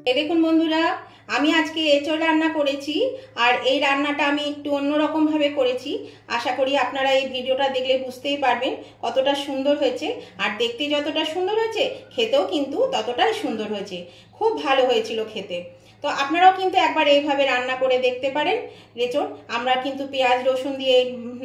এই দেখুন বন্ধুরা, আমি আজকে এঁচোড় রান্না করেছি। আর এই রান্নাটা আমি একটু অন্যরকম ভাবে করেছি। আশা করি আপনারা এই ভিডিওটা দেখলে বুঝতেই পারবেন কতটা সুন্দর হয়েছে। আর দেখতে যতটা সুন্দর হয়েছে, খেতেও কিন্তু ততটাই সুন্দর হয়েছে। খুব ভালো হয়েছিল খেতে। তো আপনারাও কিন্তু একবার এইভাবে রান্না করে দেখতে পারেন এঁচোড়। আমরা কিন্তু পেঁয়াজ রসুন দিয়ে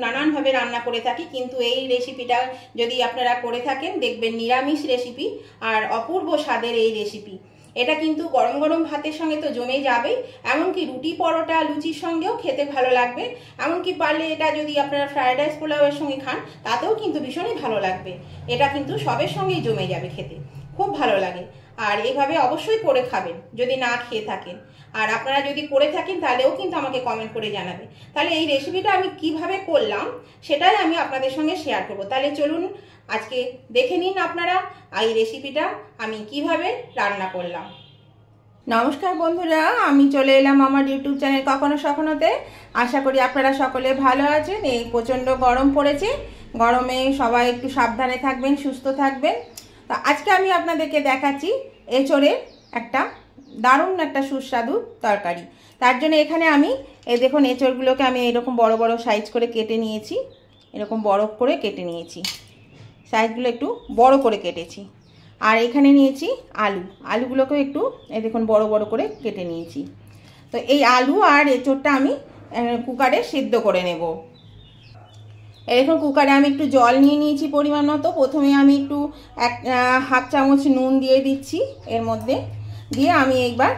নানানভাবে রান্না করে থাকি, কিন্তু এই রেসিপিটা যদি আপনারা করে থাকেন দেখবেন নিরামিষ রেসিপি আর অপূর্ব স্বাদের এই রেসিপি। এটা কিন্তু গরম গরম ভাতের সঙ্গে তো জমে যাবে, এমনকি রুটি পরোটা লুচির সঙ্গেও খেতে ভালো লাগবে। এমনকি পারলে এটা যদি আপনারা ফ্রাইড রাইস পোলাওয়ের সঙ্গে খান তাতেও কিন্তু ভীষণই ভালো লাগবে। এটা কিন্তু সবের সঙ্গেই জমে যাবে, খেতে খুব ভালো লাগে। আর এইভাবে অবশ্যই করে খাবেন যদি না খেয়ে থাকেন। আর আপনারা যদি করে থাকেন তাহলেও কিন্তু আমাকে কমেন্ট করে জানাবে। তাহলে এই রেসিপিটা আমি কিভাবে করলাম সেটাই আমি আপনাদের সঙ্গে শেয়ার করব। তাহলে চলুন আজকে দেখে নিন আপনারা এই রেসিপিটা আমি কিভাবে রান্না করলাম। নমস্কার বন্ধুরা, আমি চলে এলাম আমার ইউটিউব চ্যানেল কখনো সখনোতে। আশা করি আপনারা সকলে ভালো আছেন। এই প্রচণ্ড গরম পড়েছে, গরমে সবাই একটু সাবধানে থাকবেন, সুস্থ থাকবেন। তো আজকে আমি আপনাদেরকে দেখাচ্ছি এঁচোড়ের একটা দারুণ একটা সুস্বাদু তরকারি। তার জন্য এখানে আমি এই দেখুন এঁচোড়গুলোকে আমি এরকম বড় বড় সাইজ করে কেটে নিয়েছি। এরকম বড় করে কেটে নিয়েছি, সাইজগুলো একটু বড় করে কেটেছি। আর এখানে নিয়েছি আলুগুলোকেও একটু এই দেখুন বড় বড় করে কেটে নিয়েছি। তো এই আলু আর এঁচোড়টা আমি কুকারে সিদ্ধ করে নেব। এরকম কুকারে আমি একটু জল নিয়ে নিয়েছি পরিমাণ মতো। প্রথমে আমি একটু হাফ চামচ নুন দিয়ে দিচ্ছি এর মধ্যে, দিয়ে আমি এইবার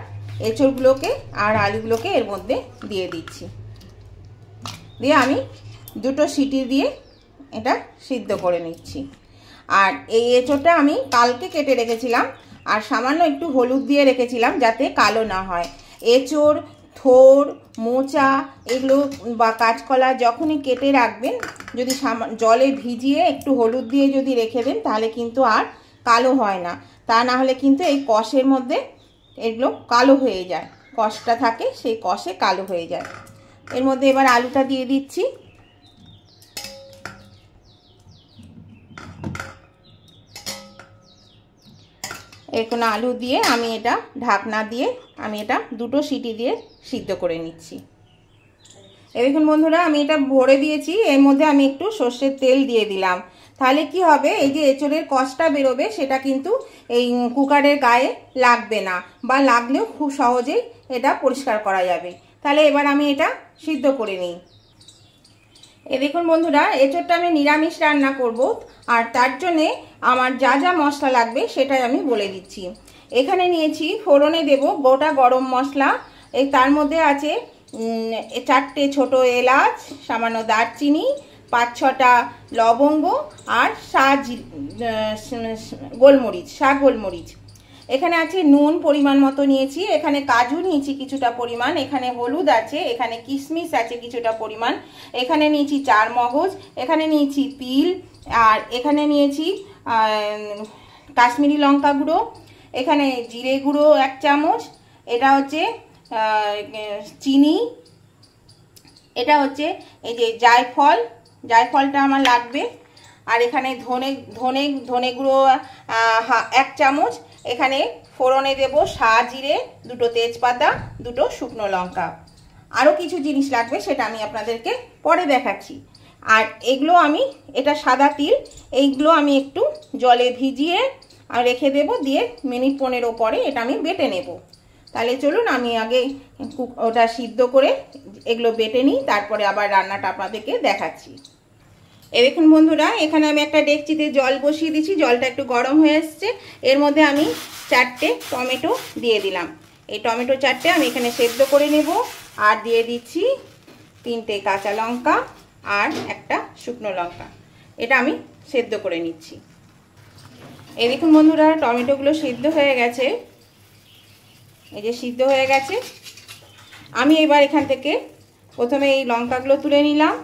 এঁচোড়গুলোকে আর আলুগুলোকে এর মধ্যে দিয়ে দিচ্ছি। দিয়ে আমি দুটো সিটি দিয়ে এটা সিদ্ধ করে নিচ্ছি। আর এই এঁচোড়টা আমি কালকে কেটে রেখেছিলাম, আর সামান্য একটু হলুদ দিয়ে রেখেছিলাম যাতে কালো না হয়। এঁচোড়, থোড়, মোচা এগুলো বা কাঁচকলা যখনই কেটে রাখবেন, যদি জলে ভিজিয়ে একটু হলুদ দিয়ে যদি রেখে দেন তাহলে কিন্তু আর কালো হয় না। তা না হলে কিন্তু এই কষের মধ্যে এগুলো কালো হয়ে যায়, কষটা থাকে সেই কষে কালো হয়ে যায়। এর মধ্যে এবার আলুটা দিয়ে দিচ্ছি। এখন আলু দিয়ে আমি এটা ঢাকনা দিয়ে আমি এটা দুটো সিটি দিয়ে সিদ্ধ করে নিচ্ছি। দেখুন বন্ধুরা, আমি এটা ভরে দিয়েছি। এর মধ্যে আমি একটু সর্ষের তেল দিয়ে দিলাম। তাহলে কি হবে, এই যে এঁচোড়ের কষটা বেরোবে সেটা কিন্তু এই কুকারের গায়ে লাগবে না, বা লাগলেও খুব সহজেই এটা পরিষ্কার করা যাবে। তাহলে এবার আমি এটা সিদ্ধ করে নিই। দেখুন বন্ধুরা, এঁচোড়টা আমি নিরামিষ রান্না করব, আর তার জন্যে আমার যা যা মশলা লাগবে সেটাই আমি বলে দিচ্ছি। এখানে নিয়েছি ফোড়নে দেব গোটা গরম মশলা। তার মধ্যে আছে 4টে ছোট এলাচ, সামান্য দারচিনি, 5-6টা লবঙ্গ আর গোলমরিচ। এখানে আছে নুন পরিমাণ মতো নিয়েছি, এখানে কাজু নিয়েছি কিছুটা পরিমাণ, এখানে হলুদ আছে, এখানে কিশমিশ আছে কিছুটা পরিমাণ, এখানে নিয়েছি চারমগজ, এখানে নিয়েছি তিল, আর এখানে নিয়েছি কাশ্মীরি লঙ্কা গুঁড়ো, এখানে জিরে গুঁড়ো 1 চামচ, এটা হচ্ছে চিনি, এটা হচ্ছে এই যে জায়ফলটা আমার লাগবে, আর এখানে ধনে গুঁড়ো 1 চামচ, এখানে ফোড়নে দেব জিরে, 2টো তেজপাতা, 2টো শুকনো লঙ্কা। আরও কিছু জিনিস লাগবে সেটা আমি আপনাদেরকে পরে দেখাচ্ছি। আর এগুলো এটা সাদা তিল, এইগুলো আমি একটু জলে ভিজিয়ে রেখে দেব, দিয়ে মিনিট 15 পরে এটা আমি বেটে নেব। তাহলে চলুন আমি আগে ওটা সিদ্ধ করে এগুলো বেটে নিই, তারপরে আবার রান্নাটা আপনাদেরকে দেখাচ্ছি। দেখুন বন্ধুরা, এখানে আমি একটা ডেকচিতে জল বসিয়ে দিচ্ছি, জলটা একটু গরম হয়ে এসছে। এর মধ্যে আমি 4টে টমেটো দিয়ে দিলাম। এই টমেটো 4টে আমি এখানে সেদ্ধ করে নেব। আর দিয়ে দিচ্ছি 3টে কাঁচা লঙ্কা আর একটা শুকনো লঙ্কা, এটা আমি সেদ্ধ করে নিচ্ছি। দেখুন বন্ধুরা, টমেটোগুলো সিদ্ধ হয়ে গেছে, এই যে সিদ্ধ হয়ে গেছে। আমি এবার এখান থেকে প্রথমে এই লঙ্কাগুলো তুলে নিলাম,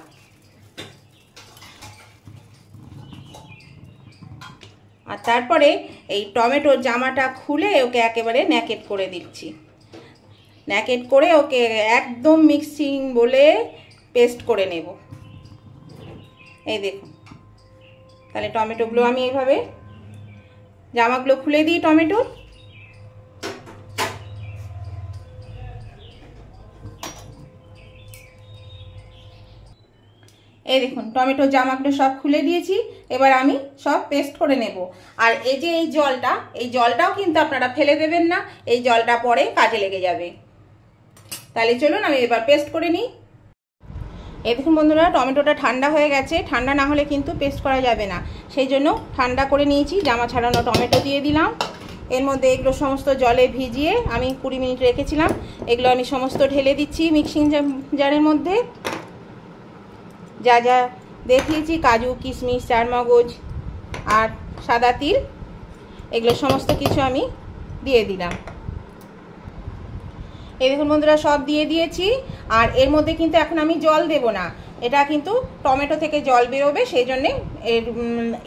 আর তারপরে এই টমেটোর জামাটা খুলে ওকে একেবারে ন্যাকেট করে দিচ্ছি। ন্যাকেট করে ওকে একদম মিক্সিং বলে পেস্ট করে নেব। এই দেখুন, তাহলে টমেটোগুলো আমি এইভাবে জামাগুলো খুলে দিই টমেটোর। এই দেখুন টমেটো জামাগুলো সব খুলে দিয়েছি। এবার আমি সব পেস্ট করে নেব। আর এই যে এই জলটাও কিন্তু আপনারা ফেলে দেবেন না, এই জলটা পরে কাজে লেগে যাবে। তাহলে চলুন আমি এবার পেস্ট করে নিই। এই দেখুন বন্ধুরা, টমেটোটা ঠান্ডা হয়ে গেছে। ঠান্ডা না হলে কিন্তু পেস্ট করা যাবে না, সেই জন্য ঠান্ডা করে নিয়েছি। জামা ছাড়ানো টমেটো দিয়ে দিলাম। এর মধ্যে এগুলো সমস্ত জলে ভিজিয়ে আমি 20 মিনিট রেখেছিলাম, এগুলো আমি সমস্ত ঢেলে দিচ্ছি মিক্সিং জারের মধ্যে। যা যা দেখিয়েছি, কাজু, কিশমিশ, চারমগজ আর সাদা তিল, এগুলো সমস্ত কিছু আমি দিয়ে দিলাম। এই দেখুন বন্ধুরা, সব দিয়ে দিয়েছি। আর এর মধ্যে কিন্তু এখন আমি জল দেব না, এটা কিন্তু টমেটো থেকে জল বেরোবে, সেই জন্যে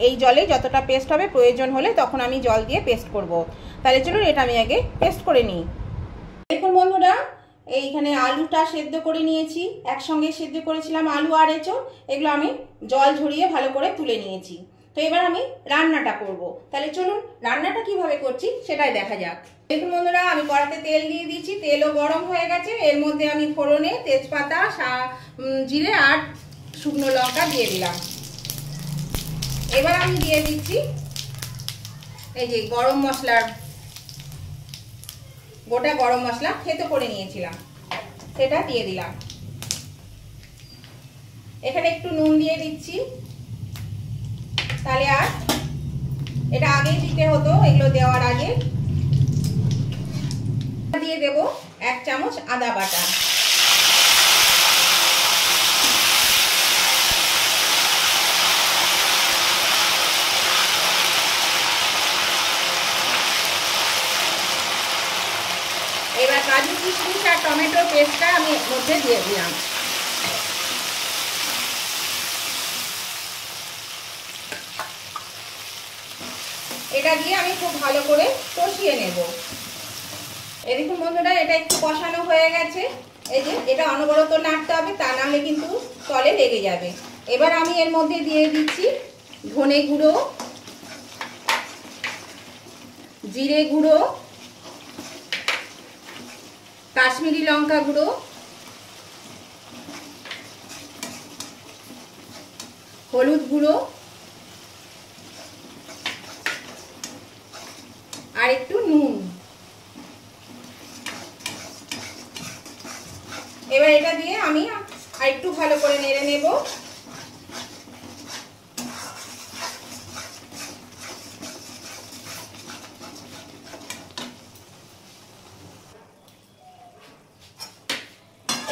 এই জলে যতটা পেস্ট হবে, প্রয়োজন হলে তখন আমি জল দিয়ে পেস্ট করব। তাহলে চলুন এটা আমি আগে পেস্ট করে নিই। দেখুন বন্ধুরা, এইখানে আলুটা সেদ্ধ করে নিয়েছি, একসঙ্গে সেদ্ধ করেছিলাম আলু আর এঁচোড়। এগুলো আমি জল ঝরিয়ে ভালো করে তুলে নিয়েছি। তো এবার আমি রান্নাটা করব। তাহলে চলুন রান্নাটা কিভাবে করছি সেটাই দেখা যাক। দেখুন বন্ধুরা, আমি কড়াতে তেল দিয়ে দিয়েছি, তেলও গরম হয়ে গেছে। এর মধ্যে আমি ফোড়নে তেজপাতা, জিরে আর শুকনো লঙ্কা দিয়ে দিলাম। এবার আমি দিয়ে দিচ্ছি এই যে গরম মশলার, গোটা গরম মশলা থেতো করে নিয়েছিলাম, সেটা দিয়ে দিলাম। এখানে একটু নুন দিয়ে দিচ্ছি, তাহলে আর এটা আগেই দিতে হতো, এগুলো দেওয়ার আগে। দিয়ে দেব 1 চামচ আদা বাটা। এবার কাজু, কিশমিশ আর টমেটো পেস্টটা আমি এর মধ্যে দিয়ে দিলাম। এটা দিয়ে আমি খুব ভালো করে কষিয়ে নেব। এই দেখুন বন্ধুরা, এটা একটু কষানো হয়ে গেছে। এই যে এটা অনবরত নাড়তে হবে, তা নাহলে কিন্তু তলে লেগে যাবে। এবার আমি এর মধ্যে দিয়ে দিচ্ছি ধনে গুঁড়ো, জিরে গুঁড়ো, কাশ্মীরি লঙ্কা গুঁড়ো, হলুদ গুঁড়ো আর একটু নুন। এবার এটা দিয়ে আমি আর একটু ভালো করে নেড়ে নেব।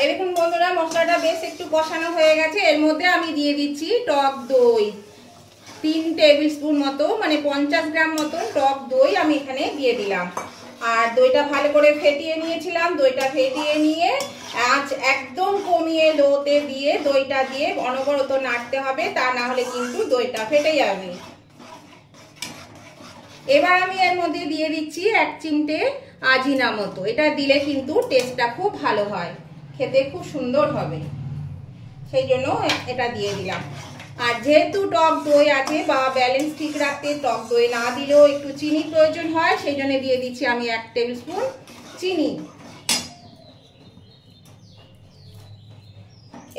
দেখুন বন্ধুরা, মশলাটা বেশ একটু কষানো হয়ে গেছে। এর মধ্যে আমি দিয়ে দিচ্ছি টক দই, 3 টেবিল স্পুন মতো, মানে 50 গ্রাম মতো টক দই আমি এখানে দিয়ে দিলাম। আর দইটা ভালো করে ফেটিয়ে নিয়েছিলাম। দইটা ফেটিয়ে নিয়ে আঁচ একদম কমিয়ে লোতে দিয়ে দইটা দিয়ে অনবরত নাড়তে হবে, তা না হলে কিন্তু দইটা ফেটে যাবে। এবার আমি এর মধ্যে দিয়ে দিচ্ছি 1 চিমটে আজিনা মতো। এটা দিলে কিন্তু টেস্টটা খুব ভালো হয়, খেতে খুব সুন্দর হবে, সেই জন্য এটা দিয়ে দিলাম। আর যেহেতু টক দই আছে, বা ব্যালেন্স ঠিক রাখতে টক দই না দিলেও একটু চিনি প্রয়োজন হয়, সেই জন্য দিয়ে দিচ্ছি আমি 1 টেবিল স্পুন চিনি।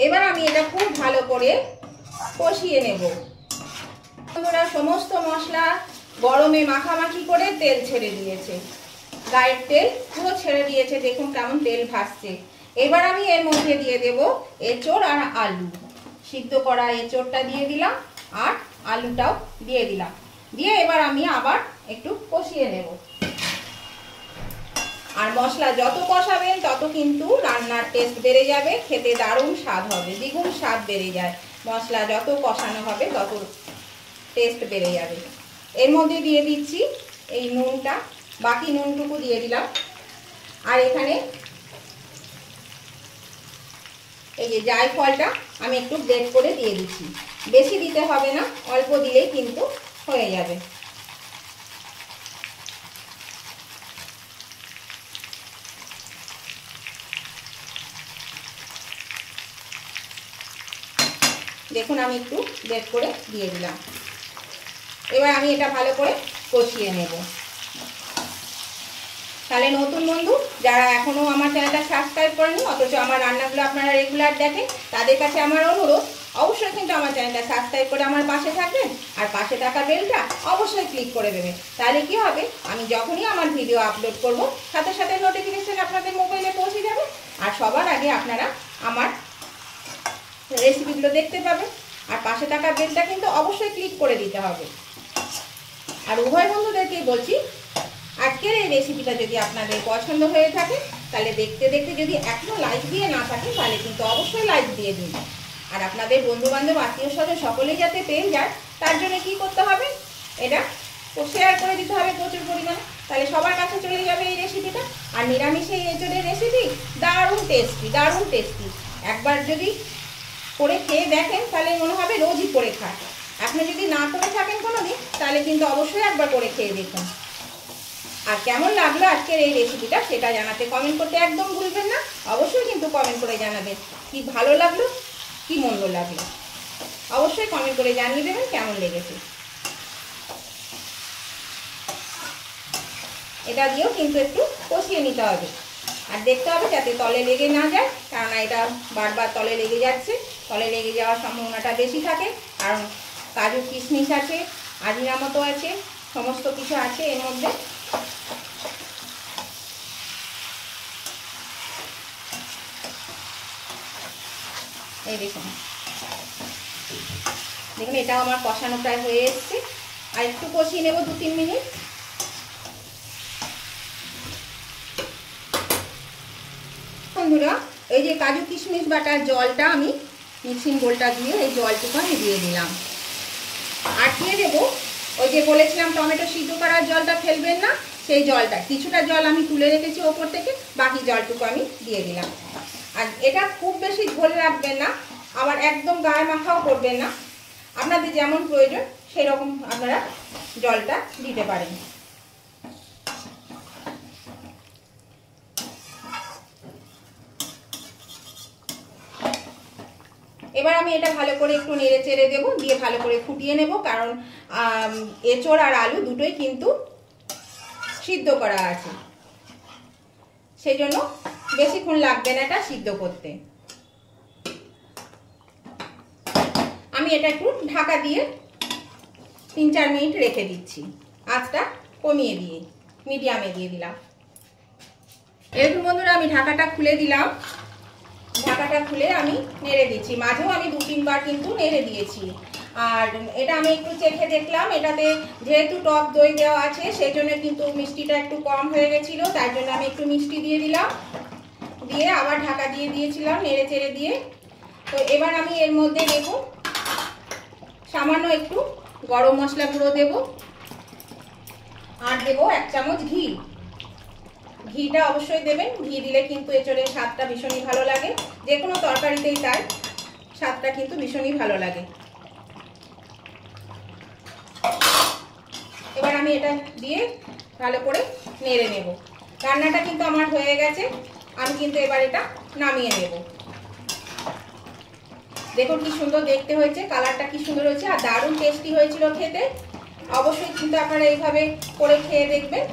এবার আমি এটা খুব ভালো করে কষিয়ে নেব। বন্ধুরা, সমস্ত মশলা গরমে মাখামাখি করে তেল ছেড়ে দিয়েছে, গায়ের তেল পুরো ছেড়ে দিয়েছে। দেখুন কেমন তেল ভাসছে। এবার আমি এর মধ্যে দিয়ে দেব এঁচোড় আর আলু। সিদ্ধ করা এঁচোড়টা দিয়ে দিলাম আর আলুটাও দিয়ে দিলাম। দিয়ে এবার আমি আবার একটু কষিয়ে নেব। আর মশলা যত কষাবেন তত কিন্তু রান্নার টেস্ট বেড়ে যাবে, খেতে দারুণ স্বাদ হবে, দ্বিগুণ স্বাদ বেড়ে যায়। মশলা যত কষানো হবে তত টেস্ট বেড়ে যাবে। এর মধ্যে দিয়ে দিচ্ছি এই নুনটা, বাকি নুনটুকু দিয়ে দিলাম। আর এখানে এই যে জায়ফলটা আমি একটু গ্রেট করে দিয়ে দিচ্ছি, বেশি দিতে হবে না, অল্প দিলেই কিন্তু হয়ে যাবে। দেখুন আমি একটু গ্রেট করে দিয়ে দিলাম। এবার আমি এটা ভালো করে কষিয়ে নেব। তাহলে নতুন বন্ধু যারা এখনো আমার চ্যানেলটা সাবস্ক্রাইব করেনি, অথচ আমার রান্নাগুলো আপনারা রেগুলার দেখেন, তাদের কাছে আমার অনুরোধ অবশ্যই কিন্তু আমার চ্যানেলটা সাবস্ক্রাইব করে আমার পাশে থাকবেন, আর পাশে থাকা বেলটা অবশ্যই ক্লিক করে দেবেন। তাহলে কি হবে, আমি যখনই আমার ভিডিও আপলোড করব সাথে সাথে নোটিফিকেশন আপনাদের মোবাইলে পৌঁছে যাবে, আর সবার আগে আপনারা আমার রেসিপিগুলো দেখতে পাবেন। আর পাশে থাকা বেলটা কিন্তু অবশ্যই ক্লিক করে দিতে হবে। আর উভয় বন্ধুদেরকে বলছি, আজকের এই রেসিপিটা যদি আপনাদের পছন্দ হয়ে থাকে তাহলে দেখতে দেখতে যদি এখনো লাইক দিয়ে না থাকে তাহলে কিন্তু অবশ্যই লাইক দিয়ে দিন। আর আপনাদের বন্ধুবান্ধব আত্মীয় স্বজন সকলেই যাতে পেয়ে যায় তার জন্য কি করতে হবে, এটা শেয়ার করে দিতে হবে প্রচুর পরিমাণে, তাহলে সবার কাছে চলে যাবে এই রেসিপিটা। আর নিরামিষে এই এঁচোড়ের রেসিপি দারুণ টেস্টি, দারুণ টেস্টি। একবার যদি করে খেয়ে দেখেন তাহলে মনে হবে রোজই করে খায়। আপনি যদি না করে থাকেন কোনোদিন তাহলে কিন্তু অবশ্যই একবার করে খেয়ে দেখুন। আর কেমন লাগলো আজকের এই রেসিপিটা সেটা জানাতে কমেন্ট করতে একদম ভুলবেন না। অবশ্যই কিন্তু কমেন্ট করে জানাবেন কি ভালো লাগলো কি মন্দ লাগলো, অবশ্যই কমেন্ট করে জানিয়ে দেবেন কেমন লেগেছে। এটা দিয়েও কিন্তু একটু কষিয়ে নিতে হবে, আর দেখতে হবে যাতে তলে লেগে না যায়, কারণ এটা বারবার তলে লেগে যাচ্ছে। তলে লেগে যাওয়ার সম্ভাবনাটা বেশি থাকে, কারণ কাজু কিশমিশ আছে, আজিনামতো আছে, সমস্ত কিছু আছে এর মধ্যে। এই দেখুন, দেখুন এটাও আমার কষানো প্রায় হয়ে এসছে। আর একটু কষিয়ে নেব 2-3 মিনিট। বন্ধুরা, এই যে কাজু কিশমিশ বাটার জলটা আমি মিক্সিং বোলটা দিয়ে এই জলটুকু আমি দিয়ে দিলাম। আর দিয়ে দেবো ওই যে বলেছিলাম টমেটো সিদ্ধ করার জলটা ফেলবেন না, সেই জলটা কিছুটা জল আমি তুলে রেখেছি ওপর থেকে, বাকি জলটুকু আমি দিয়ে দিলাম। আর এটা খুব বেশি ঝোল রাখবেন না, আবার একদম গায়ে মাখাও করবেন না, আপনাদের যেমন প্রয়োজন সেই রকম আপনারা জলটা দিতে পারেন। এবার আমি এটা ভালো করে একটু নেড়ে চেড়ে দেবো, দিয়ে ভালো করে ফুটিয়ে নেব, কারণ এঁচোড় আর আলু দুটোই কিন্তু সিদ্ধ করা আছে, সেই জন্য বেশিক্ষণ লাগবে না এটা সিদ্ধ করতে। আমি এটা একটু ঢাকা দিয়ে 3-4 মিনিট রেখে দিচ্ছি, আঁচটা কমিয়ে দিয়ে মিডিয়ামে দিয়ে দিলাম। এরকম বন্ধুরা আমি ঢাকাটা খুলে দিলাম, ঢাকাটা খুলে আমি নেড়ে দিচ্ছি, মাঝেও আমি 2-3 বার কিন্তু নেড়ে দিয়েছি। আর এটা আমি একটু চেখে দেখলাম, এটাতে যেহেতু টক দই দেওয়া আছে সেই জন্য কিন্তু মিষ্টিটা একটু কম হয়ে গেছিলো, তার জন্য আমি একটু মিষ্টি দিয়ে দিলাম, দিয়ে আবার ঢাকা দিয়ে দিয়েছিলাম নেড়ে চেড়ে দিয়ে। তো এবার আমি এর মধ্যে দেখুন সামান্য একটু গরম মশলা গুঁড়ো দেব, আর দেবো 1 চামচ ঘি। ঘিটা অবশ্যই দেবেন, ঘি দিলে কিন্তু এঁচোড়ের স্বাদটা ভীষণই ভালো লাগে, যে কোনো তরকারিতেই তাই স্বাদটা কিন্তু ভীষণই ভালো লাগে। এবার আমি এটা দিয়ে ভালো করে নেড়ে নেব। রান্নাটা কিন্তু আমার হয়ে গেছে, আমি কিন্তু এবার এটা নামিয়ে নেব। দেখুন কি সুন্দর দেখতে হয়েছে, কালারটা কি সুন্দর হয়েছে, আর দারুণ টেস্টি হয়েছিল খেতে। অবশ্যই কিন্তু আপনারা এইভাবে করে খেয়ে দেখবেন।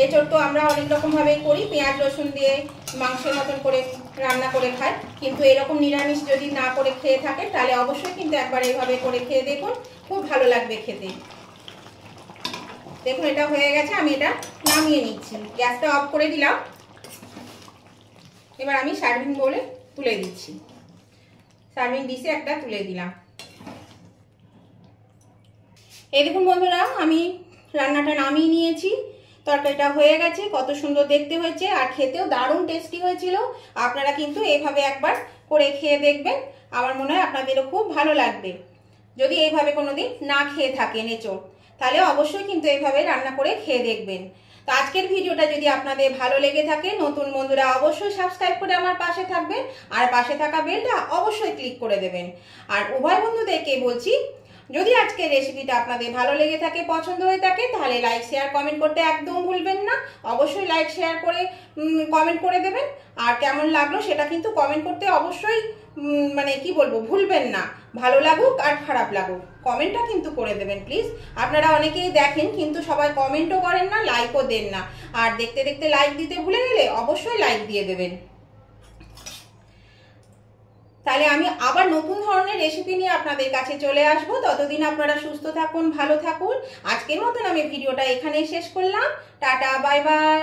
এঁচোড় তো আমরা অনেক রকমভাবেই করি, পেঁয়াজ রসুন দিয়ে মাংসের মতন করে রান্না করে খাই, কিন্তু এরকম নিরামিষ যদি না করে খেয়ে থাকেন তাহলে অবশ্যই কিন্তু একবার এইভাবে করে খেয়ে দেখুন, খুব ভালো লাগবে খেতে। দেখুন এটা হয়ে গেছে, আমি এটা নামিয়ে নিচ্ছি, গ্যাসটা অফ করে দিলাম। এবার আমি সার্ভিং বোলে তুলে দিচ্ছি, সার্ভিং ডিশে একটা তুলে দিলাম। এই দেখুন বন্ধুরা, আমি রান্নাটা নামিয়ে নিয়েছি, তরকারিটা হয়ে গেছে, কত সুন্দর দেখতে হয়েছে, আর খেতেও দারুণ টেস্টি হয়েছিল। আপনারা কিন্তু এইভাবে একবার করে খেয়ে দেখবেন, আমার মনে হয় আপনাদেরও খুব ভালো লাগবে। যদি এইভাবে কোনোদিন না খেয়ে থাকেন এঁচোড়, তাহলে অবশ্যই কিন্তু এইভাবে রান্না করে খেয়ে দেখবেন। তো আজকের ভিডিওটা যদি আপনাদের ভালো লেগে থাকে, নতুন বন্ধুরা অবশ্যই সাবস্ক্রাইব করে আমার পাশে থাকবেন, আর পাশে থাকা বেলটা অবশ্যই ক্লিক করে দেবেন। আর উভয় বন্ধুদেরকে বলছি, যদি আজকের রেসিপিটা আপনাদের ভালো লেগে থাকে, পছন্দ হয়ে থাকে, তাহলে লাইক শেয়ার কমেন্ট করতে একদম ভুলবেন না। অবশ্যই লাইক শেয়ার করে কমেন্ট করে দেবেন, আর কেমন লাগলো সেটা কিন্তু কমেন্ট করতে অবশ্যই মানে কি বলবো ভুলবেন না। ভালো লাগুক আর খারাপ লাগুক কমেন্টটা কিন্তু করে দেবেন প্লিজ। আপনারা অনেকেই দেখেন কিন্তু সবাই কমেন্টও করেন না, লাইকও দেন না, আর দেখতে দেখতে লাইক দিতে ভুলে গেলে অবশ্যই লাইক দিয়ে দেবেন। তাহলে আমি আবার নতুন ধরনের রেসিপি নিয়ে আপনাদের কাছে চলে আসবো। ততদিন আপনারা সুস্থ থাকুন, ভালো থাকুন। আজকের মতন আমি ভিডিওটা এখানেই শেষ করলাম। Tata, bye bye.